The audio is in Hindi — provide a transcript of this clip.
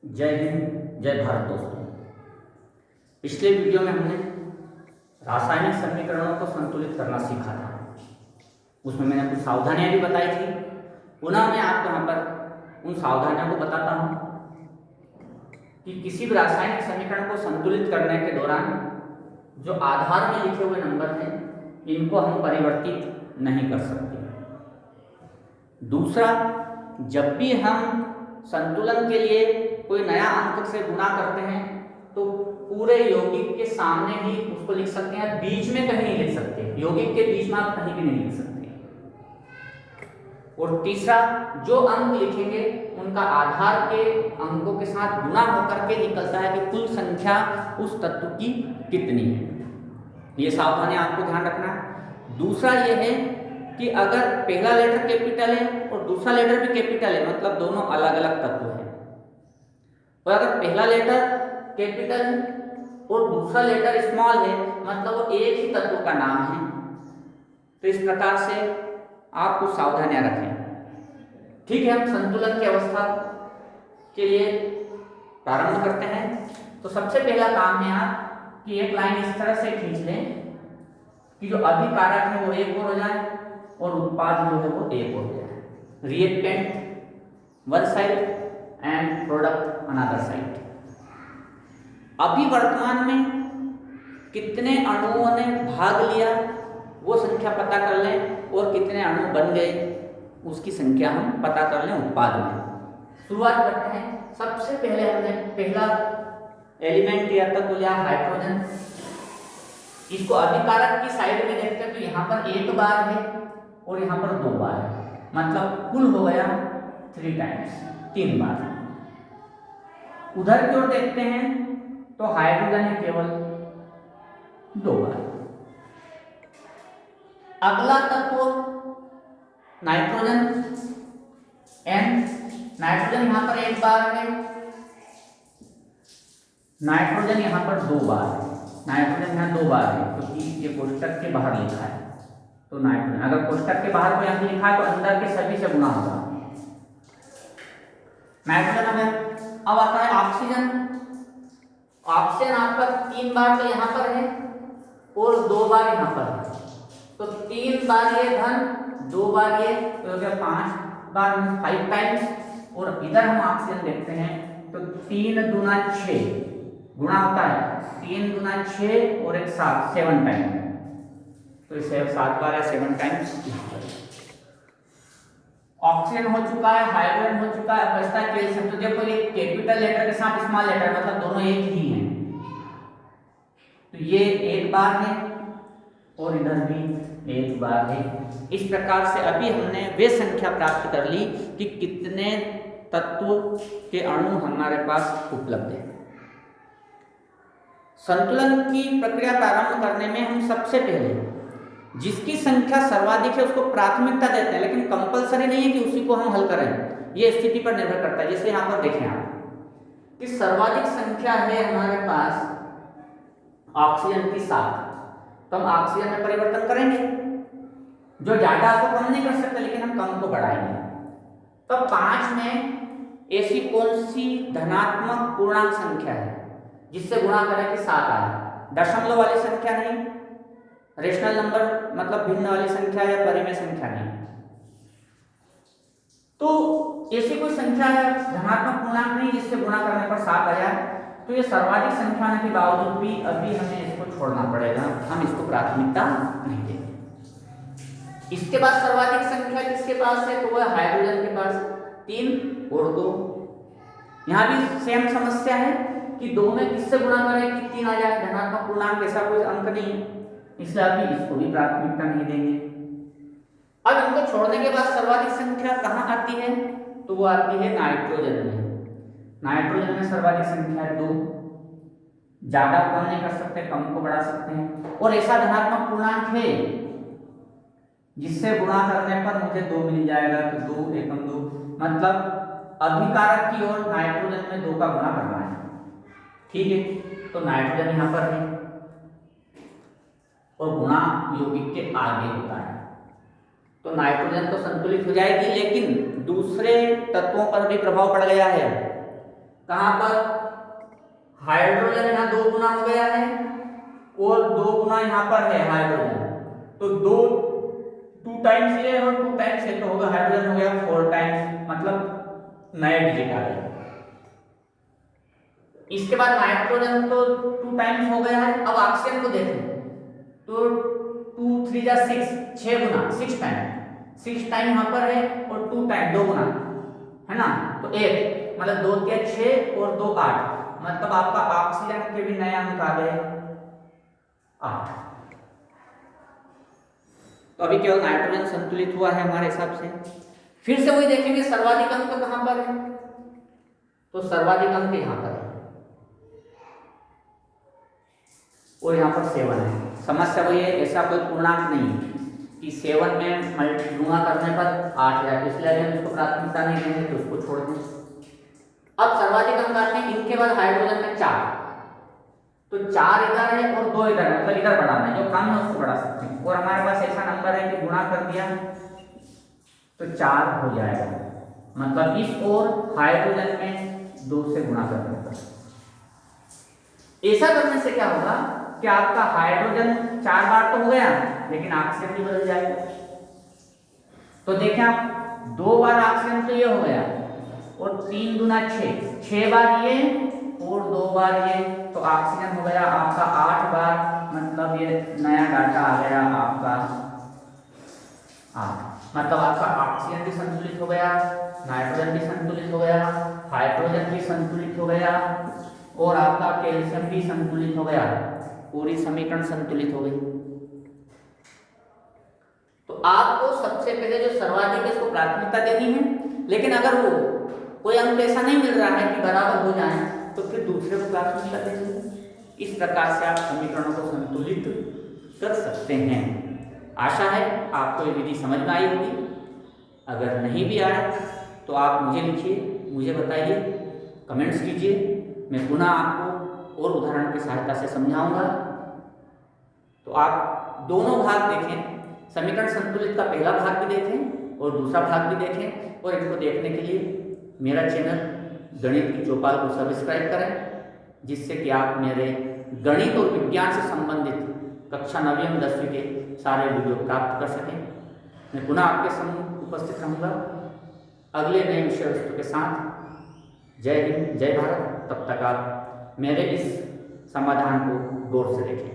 जय हिंद, जय भारत दोस्तों। पिछले वीडियो में हमने रासायनिक समीकरणों को संतुलित करना सीखा था। उसमें मैंने कुछ सावधानियां भी बताई थी। पुनः मैं आपको यहाँ पर उन सावधानियों को बताता हूँ कि किसी भी रासायनिक समीकरण को संतुलित करने के दौरान जो आधार में लिखे हुए नंबर हैं इनको हम परिवर्तित नहीं कर सकते। दूसरा, जब भी हम संतुलन के लिए कोई नया अंक से गुणा करते हैं तो पूरे यौगिक के सामने ही उसको लिख सकते हैं, बीच में कहीं नहीं लिख सकते। यौगिक के बीच में आप कहीं भी नहीं लिख सकते। और तीसरा, जो अंक लिखेंगे उनका आधार के अंकों के साथ गुणा होकर के निकलता है कि कुल संख्या उस तत्व की कितनी है। ये सावधानी आपको ध्यान रखना है। दूसरा ये है कि अगर पहला लेटर कैपिटल है और दूसरा लेटर भी कैपिटल है, मतलब दोनों अलग अलग तत्व हैं, और अगर पहला लेटर कैपिटल है और दूसरा लेटर स्मॉल है, मतलब वो एक ही तत्व का नाम है, तो इस प्रकार से आप कुछ सावधानियां रखें। ठीक है, हम संतुलन की अवस्था के लिए प्रारंभ करते हैं। तो सबसे पहला काम है आप कि एक लाइन इस तरह से खींच लें कि जो अभिकारक है वो एक और हो जाए और उत्पाद जो है वो एक और हो जाए। Reactant one side and product another side. अभी वर्तमान में कितने अणुओं ने भाग लिया वो संख्या पता कर लें और कितने अणु बन गए उसकी संख्या हम पता कर लें उत्पाद में। शुरुआत करते हैं। सबसे पहले हमने पहला एलिमेंट लिया था तो लिया हाइड्रोजन। इसको अभिकारक की साइड में देखते हैं तो यहाँ पर एक बार है और यहाँ पर दो बार है, मतलब कुल हो गया 3 टाइम्स, 3 बार। उधर की ओर देखते हैं तो हाइड्रोजन है केवल 2 बार। अगला तत्व नाइट्रोजन एन। नाइट्रोजन यहां पर एक बार है, नाइट्रोजन यहां पर 2 बार है। नाइट्रोजन यहां 2 बार है क्योंकि ये कोष्टक के बाहर लिखा है। तो नाइट्रोजन अगर कोष्टक के बाहर को यहां लिखा है तो अंदर के सभी से गुणा होगा। नाइट्रोजन है। अब आता है ऑक्सीजन। ऑक्सीजन आपका 3 बार तो यहाँ पर है और 2 बार यहाँ पर है, तो 3 बार ये धन 2 बार ये, तो हो गया 5 बार, 5 टाइम्स। और इधर हम ऑक्सीजन देखते हैं तो 3 दूना 6 गुणा होता है, 3 दूना 6 और एक 7 टाइम, तो इसे 7 बार या 7 टाइम्स। ऑक्सीजन हो चुका है, हाइड्रोजन हो चुका है, बचता है कैल्शियम। तो देखो ये कैपिटल लेटर के साथ स्मॉल लेटर, मतलब दोनों एक ही हैं, तो ये एक बार है और इधर भी एक बार है। इस प्रकार से अभी हमने वे संख्या प्राप्त कर ली कि कितने तत्व के अणु हमारे पास उपलब्ध है। संतुलन की प्रक्रिया प्रारंभ करने में हम सबसे पहले जिसकी संख्या सर्वाधिक है उसको प्राथमिकता देते हैं, लेकिन कंपलसरी नहीं है कि उसी को हम हल करें, ये स्थिति पर निर्भर करता है। जैसे यहाँ पर देखें आप कि सर्वाधिक संख्या है हमारे पास ऑक्सीजन की 7, तो हम ऑक्सीजन में परिवर्तन करेंगे। जो ज्यादा को कम नहीं कर सकते लेकिन हम कम को बढ़ाएंगे। तो 5 में ऐसी कौन सी धनात्मक पूर्णांक संख्या है जिससे गुणा करें कि 7 आए? दशमलव वाली संख्या नहीं, रेशनल नंबर मतलब भिन्न वाली संख्या या परिमेय संख्या नहीं। तो ऐसी कोई संख्या है धनात्मक पूर्णांक नहीं जिससे गुणा करने पर 7 आ जाए, तो ये सर्वाधिक संख्या होने के बावजूद भी अभी हमें इसको छोड़ना पड़ेगा, हम इसको प्राथमिकता नहीं देंगे। इसके बाद सर्वाधिक संख्या किसके पास है? तो वह हाइड्रोजन के पास 3 और 2। यहाँ भी सेम समस्या है कि 2 में किससे गुणा करें कि 3 आ जाए, धनात्मक पूर्णांक ऐसा कोई अंक नहीं है, इसलिए अभी इसको भी प्राथमिकता नहीं देंगे। अब इनको छोड़ने के बाद सर्वाधिक संख्या कहाँ आती है? तो वो आती है नाइट्रोजन में। नाइट्रोजन में सर्वाधिक संख्या है 2। ज्यादा कम नहीं कर सकते, कम को बढ़ा सकते हैं। और ऐसा धनात्मक पूर्णांक है जिससे गुणा करने पर मुझे 2 मिल जाएगा, तो 2 एकम 2, मतलब अभिकारक की ओर नाइट्रोजन में 2 का गुणा करना है। ठीक है, तो नाइट्रोजन यहाँ पर है और गुणा यौगिक के आगे होता है, तो नाइट्रोजन तो संतुलित हो जाएगी, लेकिन दूसरे तत्वों पर भी प्रभाव पड़ गया है। कहां पर हाइड्रोजन यहाँ 2 गुना हो गया है और 2 गुना यहाँ पर है हाइड्रोजन, तो 2 टाइम्स ये और 2 टाइम्स ये, तो होगा हाइड्रोजन हो गया 4 टाइम्स, मतलब नए डिजिट आ गए। इसके बाद नाइट्रोजन तो 2 टाइम्स हो गया है। अब ऑक्सीजन को देखें तो 2 3 जा 6, 6 गुना, 6 टाइम यहाँ पर है और 2 टाइम 2 गुना है ना, तो 1 मतलब 2 के 6 और 2 8, मतलब आपका ऑक्सीजन के भी नए अंक आ गए 8। तो अभी केवल नाइट्रोजन संतुलित हुआ है हमारे हिसाब से। फिर से वही देखेंगे सर्वाधिक अंक कहां पर है, तो सर्वाधिक अंक यहां पर है और यहाँ पर 7 है। समस्या वही है, ऐसा कोई पूर्णांक नहीं कि 7 में गुणा करने पर 8 जाए, इसलिए हम इसको प्राथमिकता नहीं देंगे तो उसको छोड़ दें। अब सर्वाधिक अंक आते हैं, इनके बाद हाइड्रोजन में 4, तो 4 इधर है और 2 इधर है, मतलब इधर बढ़ाना है, जो कम है उसको बढ़ा सकते हैं। और हमारे पास ऐसा नंबर है कि गुणा कर दिया तो 4 हो जाएगा, मतलब इस और हाइड्रोजन में 2 से गुणा करने पर। ऐसा करने से क्या होगा कि आपका हाइड्रोजन 4 बार तो हो गया, लेकिन ऑक्सीजन भी बदल जाएगा। तो देखें आप 2 बार ऑक्सीजन तो ये हो गया और 3 दूना 6 बार ये और 2 बार ये, तो ऑक्सीजन हो गया आपका 8 बार, मतलब ये नया डाटा आ गया आपका 8, मतलब आपका ऑक्सीजन भी संतुलित हो गया, नाइट्रोजन भी संतुलित हो गया, हाइड्रोजन भी संतुलित हो गया और आपका कैल्शियम भी संतुलित हो गया, पूरी समीकरण संतुलित हो गई। तो आपको सबसे पहले जो सर्वाधिक है इसको प्राथमिकता देनी है, लेकिन अगर वो कोई अंक ऐसा नहीं मिल रहा है कि बराबर हो जाए तो फिर दूसरे को प्राथमिकता देनी। इस प्रकार से आप समीकरणों को संतुलित कर सकते हैं। आशा है आपको ये विधि समझ में आई होगी। अगर नहीं भी आया तो आप मुझे लिखिए, मुझे बताइए, कमेंट्स कीजिए, मैं पुनः आपको और उदाहरण की सहायता से समझाऊंगा। तो आप दोनों भाग देखें, समीकरण संतुलित का पहला भाग भी देखें और दूसरा भाग भी देखें, और इनको देखने के लिए मेरा चैनल गणित की चौपाल को सब्सक्राइब करें, जिससे कि आप मेरे गणित और विज्ञान से संबंधित कक्षा 9वीं और 10वीं के सारे वीडियो प्राप्त कर सकें। मैं पुनः आपके सम्मुख उपस्थित रहूँगा अगले नए विषय वस्तु के साथ। जय हिंद, जय भारत। तब तक आप मेरे इस समाधान को गौर से देखें।